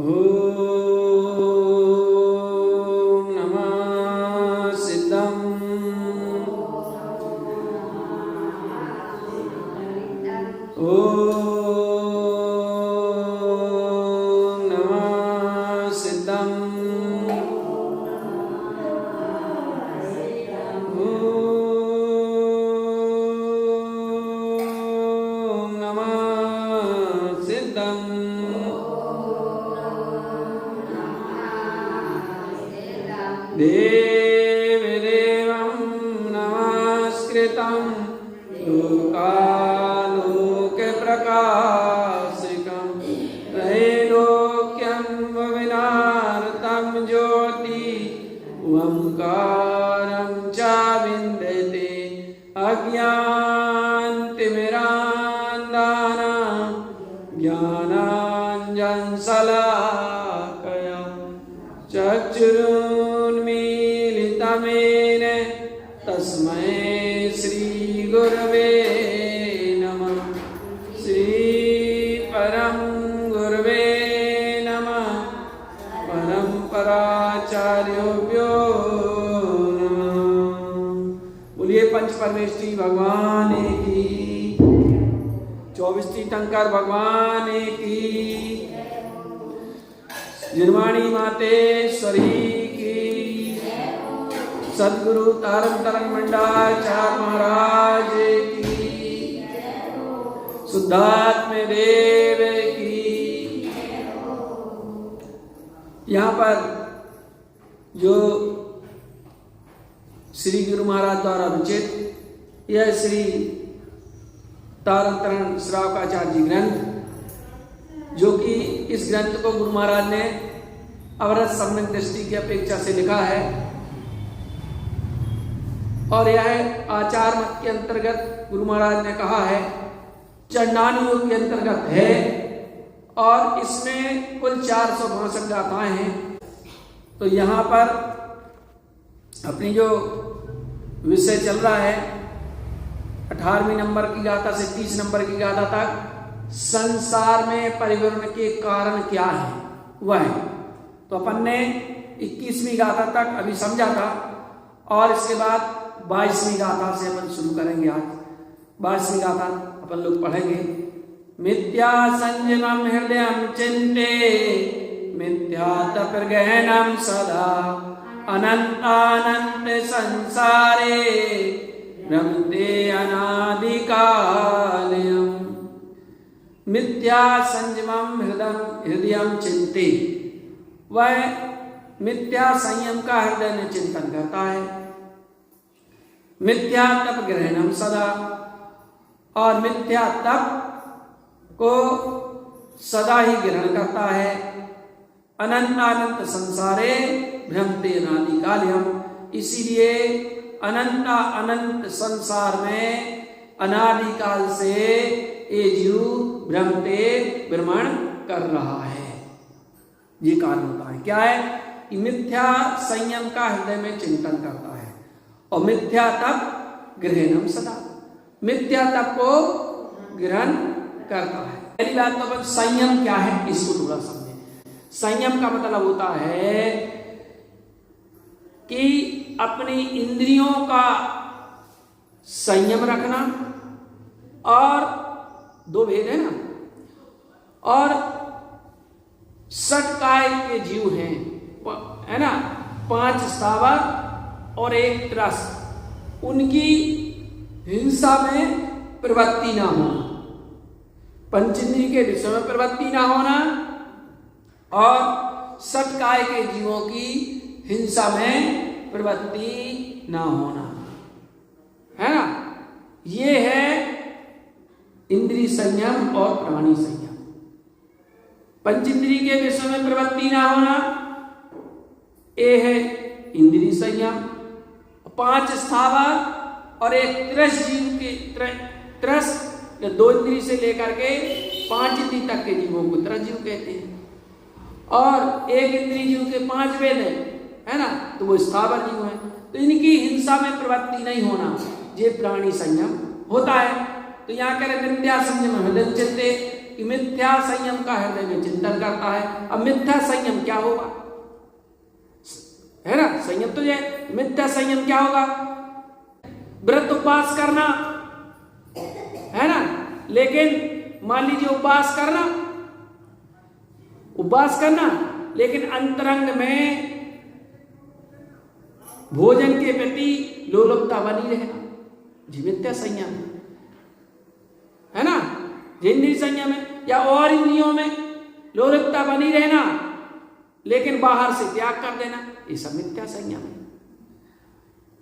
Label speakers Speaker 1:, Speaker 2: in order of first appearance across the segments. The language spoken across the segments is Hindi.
Speaker 1: ओम नमः सिद्धम। ओम नमः सिद्धम। ओम नमः सिद्धम। देवदेवं नमस्कृतं लोकालोकप्रकाशकं त्रैलोक्यं विनार्तं ज्योति ओंकारं च विन्दते अज्ञानतिमिरान्धानां ज्ञानाञ्जनशलाकया चक्षुरुन्मीलितमेन तस्मै श्रीगुरवे नमः। श्रीपरं गुरवे नमः। परम्पराचार्योभ्यो नमः। बोलिए पंच परमेष्ठी भगवान की, 24 तीर्थंकर भगवान की, निर्वाणी मातेश्वरी की, सद्गुरु तारक तरंग मंडाचार्य महाराज की, शुद्धात्म देव की। यहाँ पर जो श्री गुरु महाराज द्वारा विचित यह श्री तारक तरंग श्रावकाचार्य जी ग्रंथ, जो कि इस ग्रंथ को गुरु महाराज ने अवरत सम्यक दृष्टि की अपेक्षा से लिखा है और यह आचार मत के अंतर्गत गुरु महाराज ने कहा है चंडानुयोग के अंतर्गत है और इसमें कुल 462 गाथाएं हैं। तो यहाँ पर अपनी जो विषय चल रहा है 18वीं नंबर की गाथा से 30 नंबर की गाथा तक संसार में परिवर्तन के कारण क्या है वह है। तो अपन ने 21वीं गाथा तक अभी समझा था और इसके बाद 22वीं गाथा से अपन शुरू करेंगे। आज 22वीं गाथा अपन लोग पढ़ेंगे। मिथ्या संयमं हृदयं चिन्ते मिथ्या तपगहनं सदा अनंतानंत संसारे रमते अनादिकालयम्। मिथ्या संयमं हृदयं चिन्ते, वह मिथ्या संयम का हृदय में चिंतन करता है। मिथ्या तप ग्रहणम सदा, और मिथ्या तप को सदा ही ग्रहण करता है। अनंतानंत संसारे भ्रमते अनादिकालयम्, इसीलिए अनंत संसार में अनादिकाल से ये जीव भ्रमते भ्रमण कर रहा है। ये कारण होता है क्या है कि मिथ्या संयम का हृदय में चिंतन करता है और मिथ्या तप ग्रहणम सदा, मिथ्या तप को ग्रहण करता है। पहली बात तो अपन संयम क्या है इसको थोड़ा समझें। संयम का मतलब होता है कि अपनी इंद्रियों का संयम रखना, और दो भेद है ना, और षटकाय के जीव हैं है ना, 5 स्थावर और 1 त्रस, उनकी हिंसा में प्रवृत्ति ना होना, पंचेंद्रिय के विषय में प्रवृत्ति ना होना और षटकाय के जीवों की हिंसा में प्रवृत्ति ना होना, है ना। ये है इंद्रिय संयम और प्राणी संयम। पंचेंद्रिय के विषय में प्रवृत्ति ना होना, ये है इंद्रिय संयम। 5 स्थावर और 1 त्रस जीव के त्रस, 2 इंद्रिय से लेकर के 5 इंद्रिय तक के जीवों को त्रस जीव कहते हैं, और 1 इंद्रिय जीव के 5 वेद है ना, तो वो स्थावर जीव है। तो इनकी हिंसा में प्रवृत्ति नहीं होना, ये प्राणी संयम होता है। तो यहाँ कह रहे मिथ्या संयम हृदय चित्ते, मिथ्या संयम का हृदय में चिंतन करता है। अब मिथ्या संयम क्या होगा, है ना, संयम तो है, मिथ्या संयम क्या होगा, व्रत उपवास करना, है ना, लेकिन मान लीजिए उपवास करना लेकिन अंतरंग में भोजन के प्रति लोलुपता बनी रहना, जी मिथ्या संयम है ना। इंद्रिय संयम है या और इंद्रियों में लोलुपता बनी रहना लेकिन बाहर से त्याग कर देना, ये सब मिथ्या संयम है।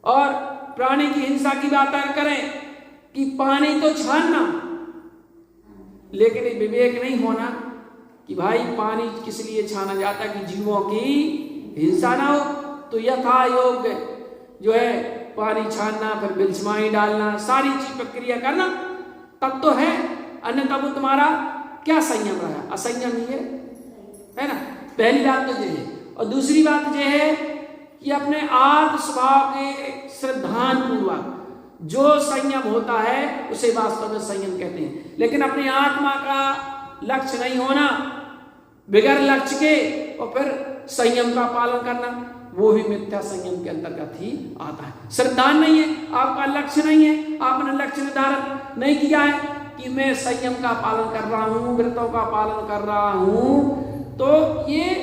Speaker 1: और प्राणी की हिंसा की बात करें कि पानी तो छानना, लेकिन ये विवेक नहीं होना कि भाई पानी किस लिए छाना जाता है कि जीवों की हिंसा ना हो। तो यथा योग्य जो है पानी छानना, फिर बिल्समाई डालना, सारी चीज प्रक्रिया करना, तब तो है, अन्यथा वो तुम्हारा क्या संयम रहा, असंयम ही है ना। पहली बात तो ये है। और दूसरी बात ये है कि अपने आत्म स्वभाव के श्रद्धान पूर्वक जो संयम होता है उसे वास्तव में संयम कहते हैं। लेकिन अपनी आत्मा का लक्ष्य नहीं होना, बिगैर लक्ष्य के और फिर संयम का पालन करना, वो भी मिथ्या संयम के अंतर्गत ही आता है। श्रद्धान नहीं है, आपका लक्ष्य नहीं है, आपने लक्ष्य निर्धारण नहीं किया है कि मैं संयम का पालन कर रहा हूं, व्रतों का पालन कर रहा हूं, तो ये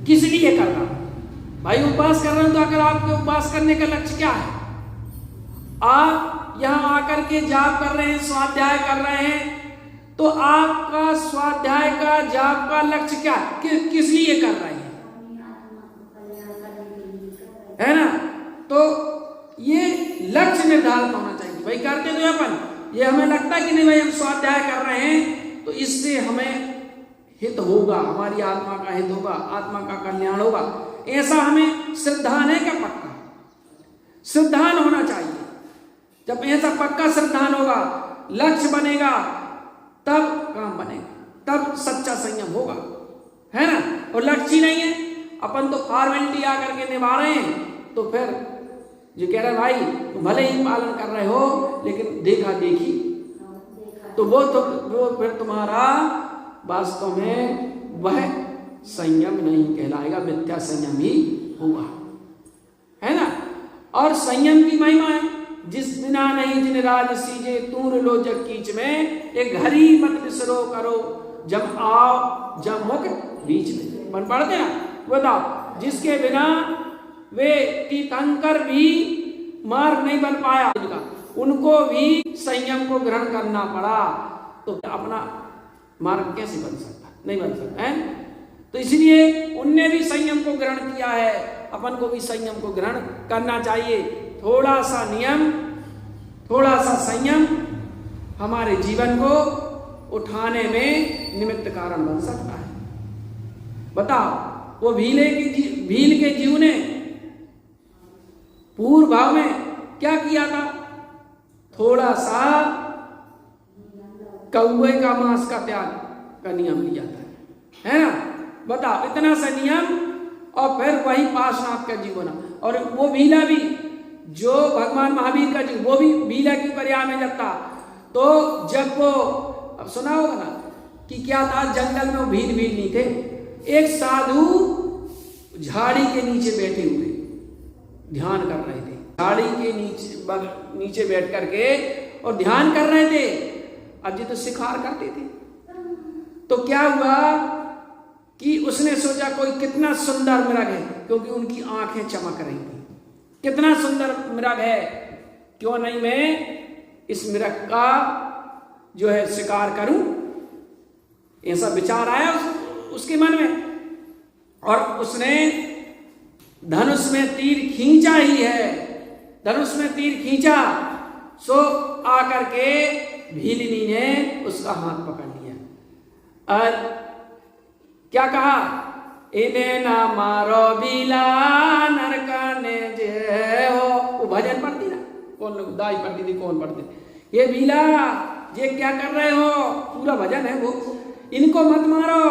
Speaker 1: किस लिए कर रहा हूं भाई। उपवास कर रहे हो तो अगर आपके उपवास करने का लक्ष्य क्या है, आप यहां आकर के जाप कर रहे हैं, स्वाध्याय कर रहे हैं, तो आपका स्वाध्याय का जाप का लक्ष्य क्या है, किस लिए कर रहे हैं, है ना। तो ये लक्ष्य निर्धारित होना चाहिए। भाई करते तो अपन ये हमें लगता है कि नहीं भाई हम स्वाध्याय कर रहे हैं तो इससे हमें हित होगा, हमारी आत्मा का हित होगा, आत्मा का कल्याण होगा, ऐसा हमें श्रद्धान है क्या, पक्का श्रद्धान होना चाहिए। जब ऐसा पक्का श्रद्धान होगा, लक्ष्य बनेगा, तब काम बनेगा, तब सच्चा संयम होगा, है ना। और लक्ष्य ही नहीं है, अपन तो फॉर्मेलिटी आकर के निभा रहे हैं, तो फिर जो कह रहे भाई तुम भले ही पालन कर रहे हो लेकिन देखा देखी, तो वो फिर तुम्हारा वास्तव में वह संयम नहीं कहलाएगा, मिथ्या संयम ही होगा, है ना। और संयम की महिमा है, जिस बिना नहीं जिन राज सीजे तूर लो जग कीच में, एक घड़ी मत बिसरो करो जब आओ जब मुख बीच में। मन पढ़ते ना, बताओ जिसके बिना वे तीर्थंकर भी मार्ग नहीं बन पाया, उनको भी संयम को ग्रहण करना पड़ा, तो अपना मार्ग कैसे बन सकता, नहीं बन सकता है। तो इसलिए उनने भी संयम को ग्रहण किया है, अपन को भी संयम को ग्रहण करना चाहिए। थोड़ा सा नियम, थोड़ा सा संयम हमारे जीवन को उठाने में निमित्त कारण बन सकता है। बताओ वो भील के जीव ने पूर्व भाव में क्या किया था, थोड़ा सा कौवे का मांस का त्याग का नियम लिया था, है ना। बताओ इतना सा नियम, और फिर वही पाशनाथ का जीव बना। और वो भीला भी जो भगवान महावीर का जीव, वो भी भीला की पर्याय में जब था, तो जब वो, अब सुना होगा ना कि क्या था, जंगल में वो भील नहीं थे, एक साधु झाड़ी के नीचे बैठे हुए ध्यान कर रहे थे, झाड़ी के नीचे बैठ करके और ध्यान कर रहे थे। अब जी तो शिकार करते थे, तो क्या हुआ कि उसने सोचा कोई कितना सुंदर मृग है, क्योंकि उनकी आंखें चमक रही थी, कितना सुंदर मृग है, क्यों नहीं मैं इस मृग का जो है शिकार करूं, ऐसा विचार आया उसके मन में। और उसने धनुष में तीर खींचा ही है, धनुष में तीर खींचा, सो आकर के भीलिनी ने उसका हाथ पकड़ लिया और क्या कहा, इन्हें ना मारो भीला नरकाने जे हो। वो भजन पढ़ती ना, कौन लोग दाई पढ़ती थी, कौन पढ़ते, ये भीला ये क्या कर रहे हो, पूरा भजन है वो, इनको मत मारो,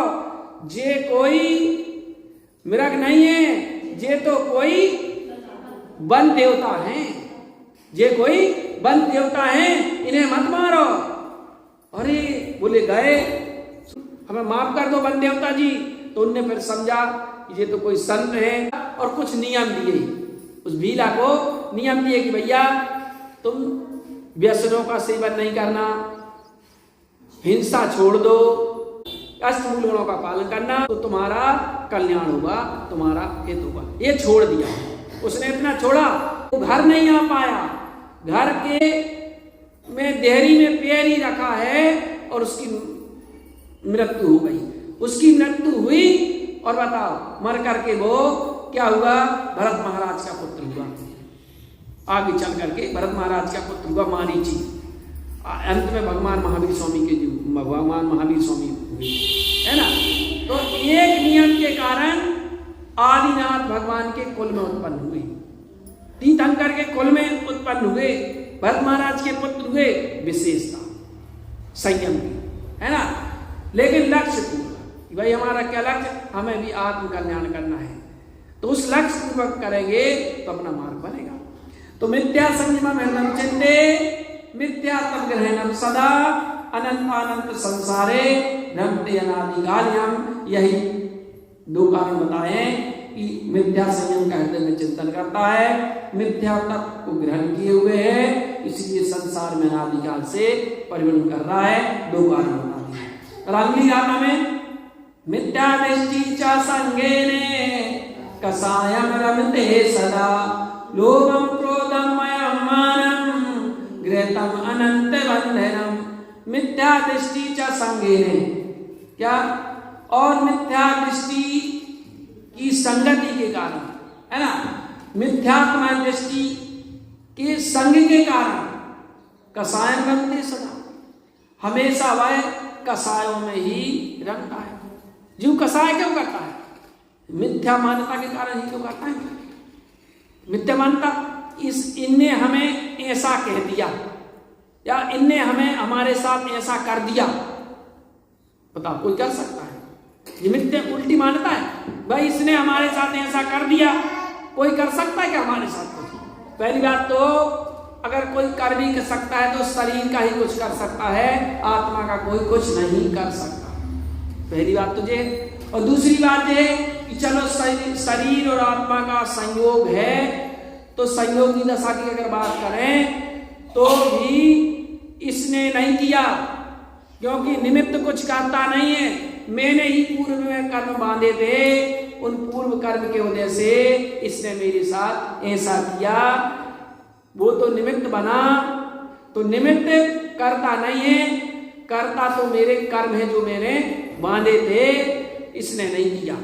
Speaker 1: जे कोई मृग नहीं है, जे तो कोई वन देवता है, जे कोई वन देवता है, इन्हें मत मारो। अरे बोले गए, हमें माफ कर दो वन देवता जी। तो उनने फिर समझा ये तो कोई संत है, और कुछ नियम दिए, उस भीला को नियम दिए कि भैया तुम व्यसनों का सेवन नहीं करना, हिंसा छोड़ दो, अष्टमूल गुणों का पालन करना, तो तुम्हारा कल्याण होगा, तुम्हारा हित होगा। ये छोड़ दिया, उसने इतना छोड़ा, वो घर नहीं आ पाया, घर के में देहरी में पैर ही रखा है और उसकी मृत्यु हो गई। उसकी मृत्यु हुई और बताओ मर करके वो क्या हुआ, भरत महाराज का पुत्र हुआ। आगे चल करके भरत महाराज का पुत्र हुआ मारीची। अंत में भगवान महावीर स्वामी के भगवान महावीर स्वामी हुए, है ना। तो एक नियम के कारण आदिनाथ भगवान के कुल में उत्पन्न हुए, तीर्थंकर के कुल में उत्पन्न हुए, भरत महाराज के पुत्र हुए। विशेषता संयम की, है ना। लेकिन लक्ष्य पूर्वक, भाई हमारा क्या लक्ष्य, हमें भी आत्म कल्याण करना है, तो उस लक्ष्य पूर्वक करेंगे तो अपना मार्ग बनेगा। तो मिथ्या संयमम हृदयं चित्ते मिथ्या तम ग्रहणम सदा अनंत अनंत संसारे रमते अनादिकाल्यम। यही दो कारण बताए कि मिथ्या संयम का हृदय में चिंतन करता है, मिथ्या तत्व को ग्रहण किए हुए है, इसलिए संसार में अनादिकाल से परिवर्तन कर रहा है। दो कारण बता दिए। और अगली गाथा में मिथ्या दृष्टि च संगेने कसायम रमते सदा लोभम क्रोधम मयम मानम गृहतम अनंत बंधनम। मिथ्या दृष्टि च संगेने, क्या, और मिथ्या दृष्टि की संगति के कारण, है ना, मिथ्यात्म दृष्टि के संग के कारण कसायम रमते सदा, हमेशा वह कसायों में ही रमता है। जीव कसाय क्यों करता है, मिथ्या मान्यता के कारण ही क्यों करता है। मिथ्या मान्यता, इनने हमें ऐसा कह दिया, या इनने हमें हमारे साथ ऐसा कर दिया, बताओ कोई कर सकता है, ये मिथ्या उल्टी मान्यता है। भाई इसने हमारे साथ ऐसा कर दिया, कोई कर सकता है क्या हमारे साथ कुछ? पहली बात तो अगर कोई कर भी कर सकता है तो शरीर का ही कुछ कर सकता है, आत्मा का कोई कुछ नहीं कर सकता, पहली बात तो ये। और दूसरी बात ये कि चलो शरीर और आत्मा का संयोग है, तो संयोग की दशा की अगर बात करें तो भी इसने नहीं किया, क्योंकि निमित्त कुछ करता नहीं है। मैंने ही पूर्व में कर्म बांधे थे, उन पूर्व कर्म के वजह से इसने मेरे साथ ऐसा किया, वो तो निमित्त बना, तो निमित्त करता नहीं है, करता तो मेरे कर्म है जो मैंने बांधे थे, इसने नहीं किया।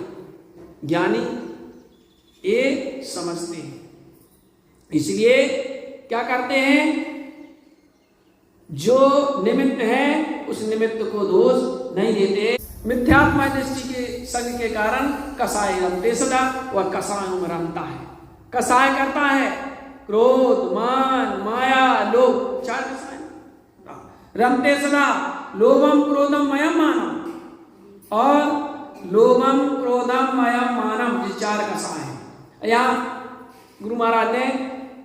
Speaker 1: ज्ञानी ये समझते हैं, इसलिए क्या करते हैं, जो निमित्त है उस निमित्त को दोष नहीं देते। मिथ्यात्म दृष्टि के संग के कारण कसाय रमते सदा, वह कसायों में रमता है, कसाय करता है, क्रोध मान माया लोभ, चार कसाय रमते सदा। लोभम क्रोधम मयम मानम, और लोभम क्रोधम मयम मानम, ये चार कसाय है। यहाँ गुरु महाराज ने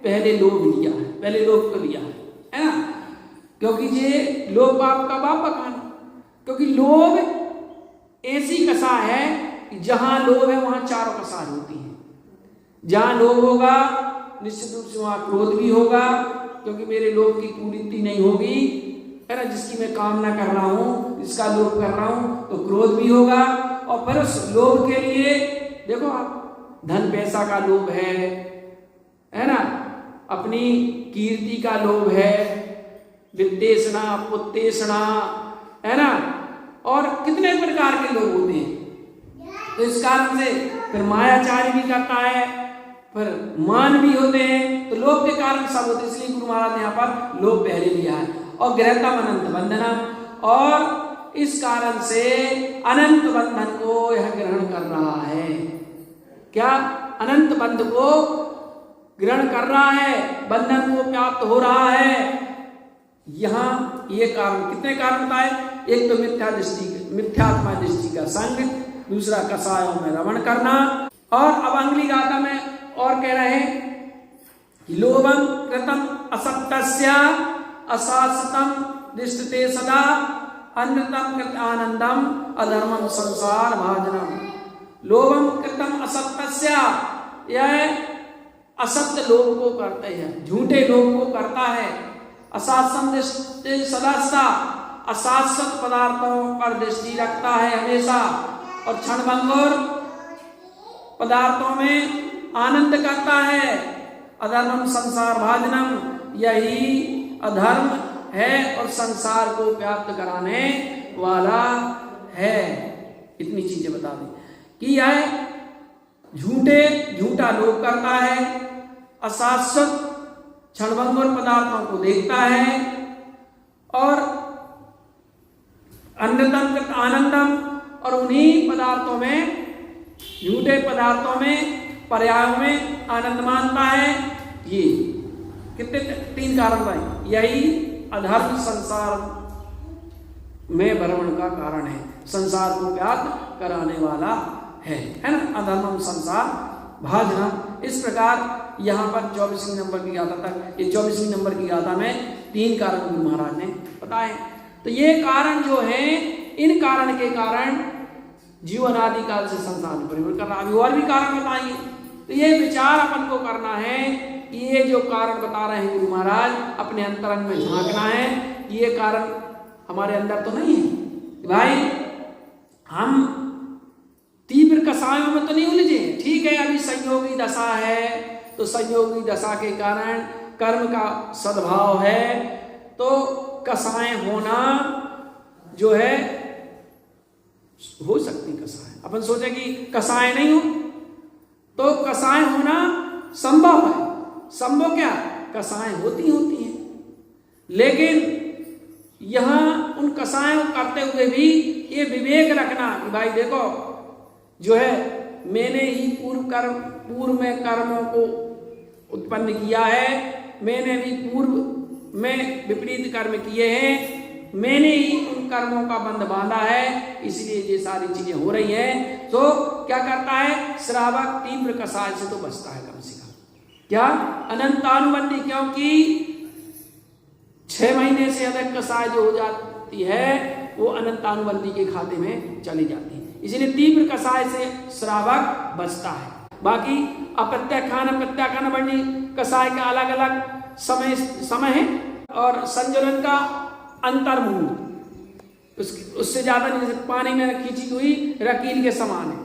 Speaker 1: पहले लोभ लिया है, पहले लोभ को लिया है ना, क्योंकि ये लोभ पाप का बाप बखाना, क्योंकि लोभ ऐसी कसाय है कि जहां लोभ है वहां चारों कसाय होती है। जहां लोभ होगा निश्चित रूप से वहां क्रोध भी होगा, क्योंकि मेरे लोभ की पूर्ति नहीं होगी, है ना, जिसकी मैं कामना कर रहा हूं, जिसका लोभ कर रहा हूं, तो क्रोध भी होगा। और फिर उस लोभ के लिए देखो आप, धन पैसा का लोभ है ना, अपनी कीर्ति का लोभ है, वित्तेषणा पुत्तेषणा, है ना, और कितने प्रकार के लोग होते हैं। तो इस कारण से फिर मायाचारी भी करता है, फिर मान भी होते हैं, तो लोभ के कारण सब होते हैं। इसलिए गुरु महाराज ने यहाँ पर लोभ पहले लिया है। और गृहतम अनंत बंधनम, और इस कारण से अनंत बंधन को यह ग्रहण कर रहा है। क्या, अनंत बंध को ग्रहण कर रहा है, बंधन को प्राप्त हो रहा है। यहाँ ये कारण, कितने कारण बताए, एक तो मिथ्या दृष्टि, मिथ्यात्मा दृष्टि का संग, दूसरा कसायों में रमण करना। और अब अगली गाथा में और कह रहे हैं, लोभम कृतम असत्यस्य अशाश्वतम दृष्टते सदा अनृतम कृत आनंदम अधर्मम संसार भाजनम। लोभम कृतम असत्यस्य, यह असत्य लोभ को करते हैं, झूठे लोभ को करता है। अशास्त्रम दृष्टि सदास्ता, अशाश्वत पदार्थों पर दृष्टि रखता है हमेशा, और क्षणभंगुर पदार्थों में आनंद करता है। अधर्मम संसार भाजनम, यही अधर्म है और संसार को व्याप्त कराने वाला है। इतनी चीजें बता दें कि यह झूठा लोभ करता है, अशाश्वत क्षणभंगुर पदार्थों को देखता है, और अनृतम कृत आनंदम, और उन्हीं पदार्थों में, झूठे पदार्थों में, पर्यायों में आनंद मानता है। ये कितने 3 कारण भाई, यही अधर्म संसार में भ्रमण का कारण है, संसार को व्याप्त कराने वाला है ना। अधर्मम संसार भाजना। इस प्रकार यहाँ पर 24वीं नंबर की गाथा तक, ये 24वीं नंबर की गाथा में 3 कारण गुरु महाराज ने बताए। तो ये कारण जो है, इन कारण के कारण जीवन आदि काल से संसार में परिवर्तन कर रहा। अभी और भी कारण बताएंगे। तो ये विचार अपन को करना है कि ये जो कारण बता रहे हैं गुरु महाराज, अपने अंतरंग में झांकना है। ये कारण हमारे अंदर तो नहीं है भाई, हम तीव्र कसायों में तो नहीं उलझे। ठीक है, अभी संयोगी दशा है, तो संयोगी दशा के कारण कर्म का सद्भाव है, तो कसाय होना जो है हो सकती कसाय। अपन सोचे कि कसाय नहीं हो, तो कसाय होना संभव है। संभव क्या, कसाय होती हैं, लेकिन यहां उन कसायों करते हुए भी ये विवेक रखना कि भाई देखो, जो है मैंने ही पूर्व में कर्मों को उत्पन्न किया है, मैंने भी पूर्व में विपरीत कर्म किए हैं, मैंने ही उन कर्मों का बंध बांधा है, इसलिए ये सारी चीजें हो रही हैं। तो क्या करता है श्रावक, तीव्र कसाय से तो बचता है कम से कम। क्या, अनंतानुबंधी, क्योंकि 6 महीने से अधिक कसाय जो हो जाती है वो अनंतानुबंधी के खाते में चली जाती है, इसलिए तीव्र कसाय से श्रावक बचता है। बाकी अप्रत्याख्यान प्रत्याख्यान बंदी कसाय का अलग अलग समय है, और संजलन का अंतर्मुहूर्त उससे ज्यादा नहीं, पानी में खींची हुई रकील के समान है।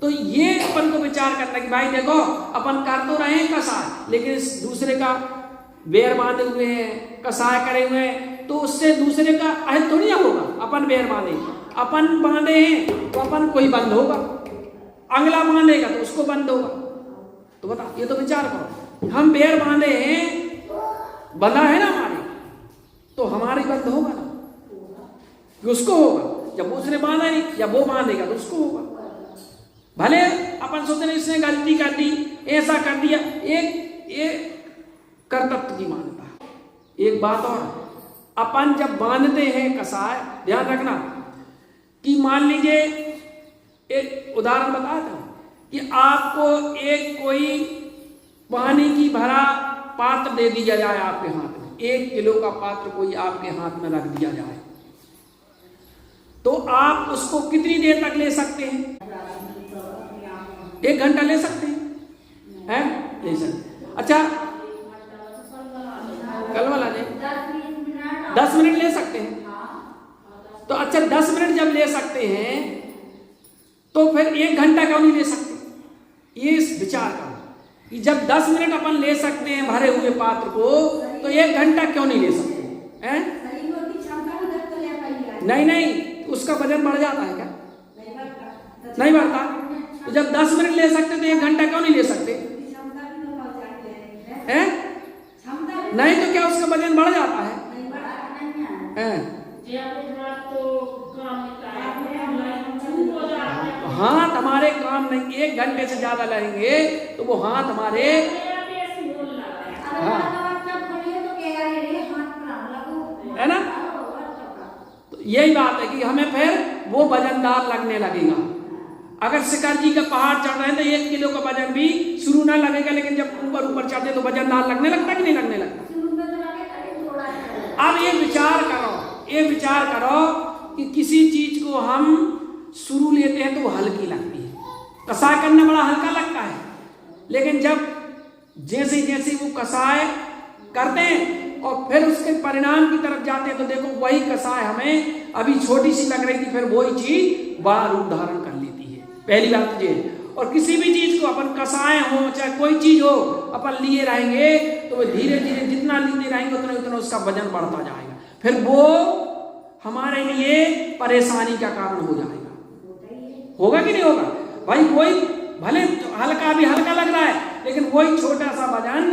Speaker 1: तो ये अपन को विचार करना कि भाई देखो, अपन कर तो रहे हैं कसाय, लेकिन इस दूसरे का बेर बांधे हुए हैं, कसाय करे हुए हैं, तो उससे दूसरे का अहित थोड़ी होगा। अपन बेर बांधे, अपन बांधे हैं तो अपन कोई बंद होगा, अगला बांधेगा तो उसको बंद होगा। तो बता, ये तो विचार करो, हम बेर बांधे हैं, बंधा है ना हमारे, तो हमारी बंद होगा ना, कि उसको होगा। जब उसने बांधा नहीं, या वो बांधेगा तो उसको होगा। भले अपन सोचते नहीं इसने गलती कर दी, ऐसा कर दिया, एक कर्तव्य की मान्यता। एक बात और, अपन जब बांधते हैं कसाय, ध्यान रखना कि मान लीजिए, एक उदाहरण बताया था कि आपको एक कोई पानी की भरा पात्र दे दिया जाए आपके हाथ में, 1 किलो का पात्र कोई आपके हाथ में रख दिया जाए, तो आप उसको कितनी देर तक ले सकते हैं? 1 घंटा ले सकते हैं, ले सकते। अच्छा, कल वाला ने 10 मिनट ले सकते हैं। तो अच्छा, 10 मिनट जब ले सकते हैं, तो फिर 1 घंटा क्यों नहीं ले सकते? ये विचार करो कि जब 10 मिनट अपन ले सकते हैं भरे हुए पात्र को, तो 1 घंटा क्यों नहीं ले सकते हैं? नहीं, उसका वजन बढ़ जाता है क्या? नहीं बढ़ता। तो जब 10 मिनट ले सकते तो 1 घंटा क्यों नहीं ले सकते हैं? नहीं तो क्या उसका वजन बढ़ जाता है? हाथ हमारे काम नहीं, 1 घंटे से ज्यादा लगेंगे तो वो हाथ हमारे, हाँ, है ना। तो यही बात है कि हमें फिर वो वजनदार लगने लगेगा। अगर शिखर जी का पहाड़ चढ़ रहे हैं तो 1 किलो का वजन भी शुरू ना लगेगा, लेकिन जब ऊपर चढ़ते तो वजनदार लगने लगता कि नहीं लगने लगता? अब ये विचार करो कि किसी चीज को हम शुरू लेते हैं तो वो हल्की लगती है, कसाय करना बड़ा हल्का लगता है, लेकिन जब जैसे जैसे वो कसाय करते हैं और फिर उसके परिणाम की तरफ जाते हैं तो देखो वही कसाय हमें अभी छोटी सी लग रही थी, फिर वही चीज बड़ा रूप धारण कर लेती है। पहली बात ये, और किसी भी चीज को अपन कसाय हो चाहे कोई चीज हो अपन लिए रहेंगे तो वो धीरे धीरे जितना लेते रहेंगे उतना उतना उसका वजन बढ़ता जाएगा, फिर वो हमारे लिए परेशानी का कारण हो जाएगा। होगा कि नहीं होगा भाई? कोई भले हल्का भी हल्का लग रहा है लेकिन वही छोटा सा वजन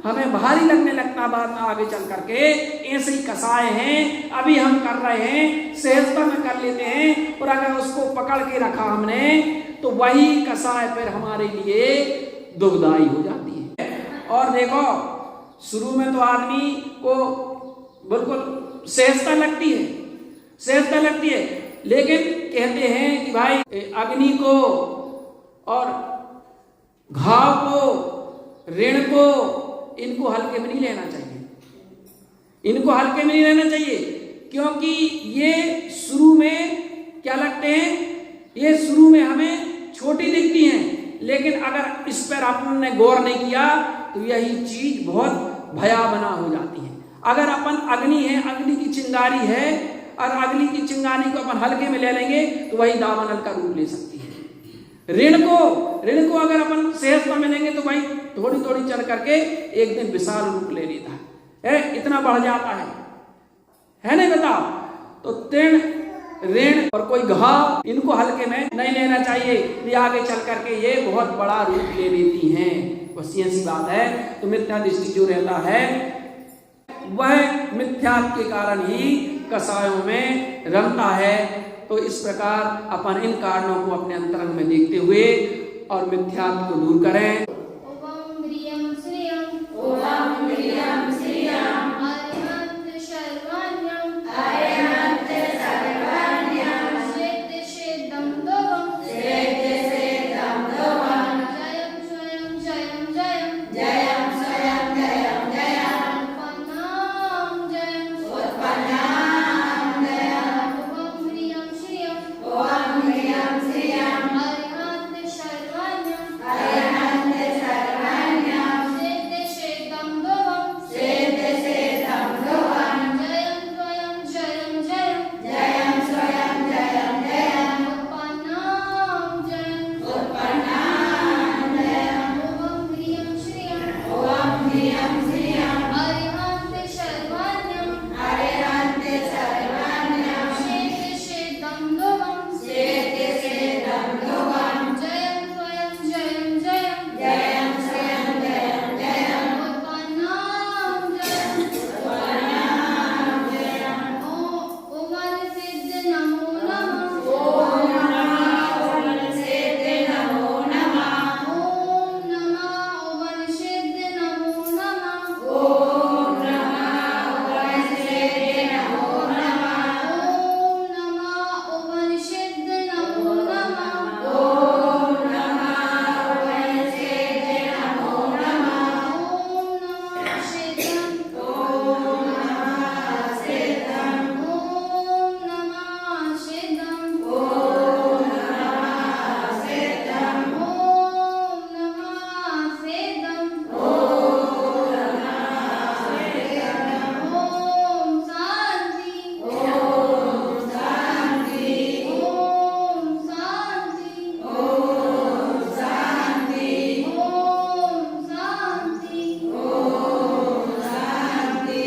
Speaker 1: हमें भारी लगने लगता बाद में आगे चल करके। ऐसे ही कसाय हैं, अभी हम कर रहे हैं, सहजता में कर लेते हैं, और अगर उसको पकड़ के रखा हमने तो वही कसाय फिर हमारे लिए दुखदाई हो जाती है। और देखो शुरू में तो आदमी को बिल्कुल सहजता लगती है, सहजता लगती है, लेकिन कहते हैं कि भाई अग्नि को और घाव को, ऋण को, इनको हल्के में नहीं लेना चाहिए, इनको हल्के में नहीं लेना चाहिए, क्योंकि ये शुरू में क्या लगते हैं, ये शुरू में हमें छोटी दिखती हैं, लेकिन अगर इस पर आपने गौर नहीं किया तो यही चीज बहुत भयावना हो जाती है। अगर अपन अग्नि है, अग्नि की चिंगारी है, और अग्नि की चिंगारी को अपन हल्के में ले लेंगे तो वही दावानल का रूप ले सकती है। ऋण को अगर अपन सहजता में लेंगे तो भाई थोड़ी थोड़ी चल करके एक दिन विशाल रूप ले लेता है, इतना बढ़ जाता है नहीं? बताओ, तो तृण, ऋण और कोई घाव, इनको हल्के में नहीं लेना चाहिए, ये आगे चल करके ये बहुत बड़ा रूप ले लेती हैं। बस ऐसी बात है। तो मिथ्या दृष्टि जो रहता है वह मिथ्या के कारण ही कसायों में रमता है। तो इस प्रकार अपन इन कारणों को अपने अंतरंग में देखते हुए और मिथ्यात्व को दूर करें।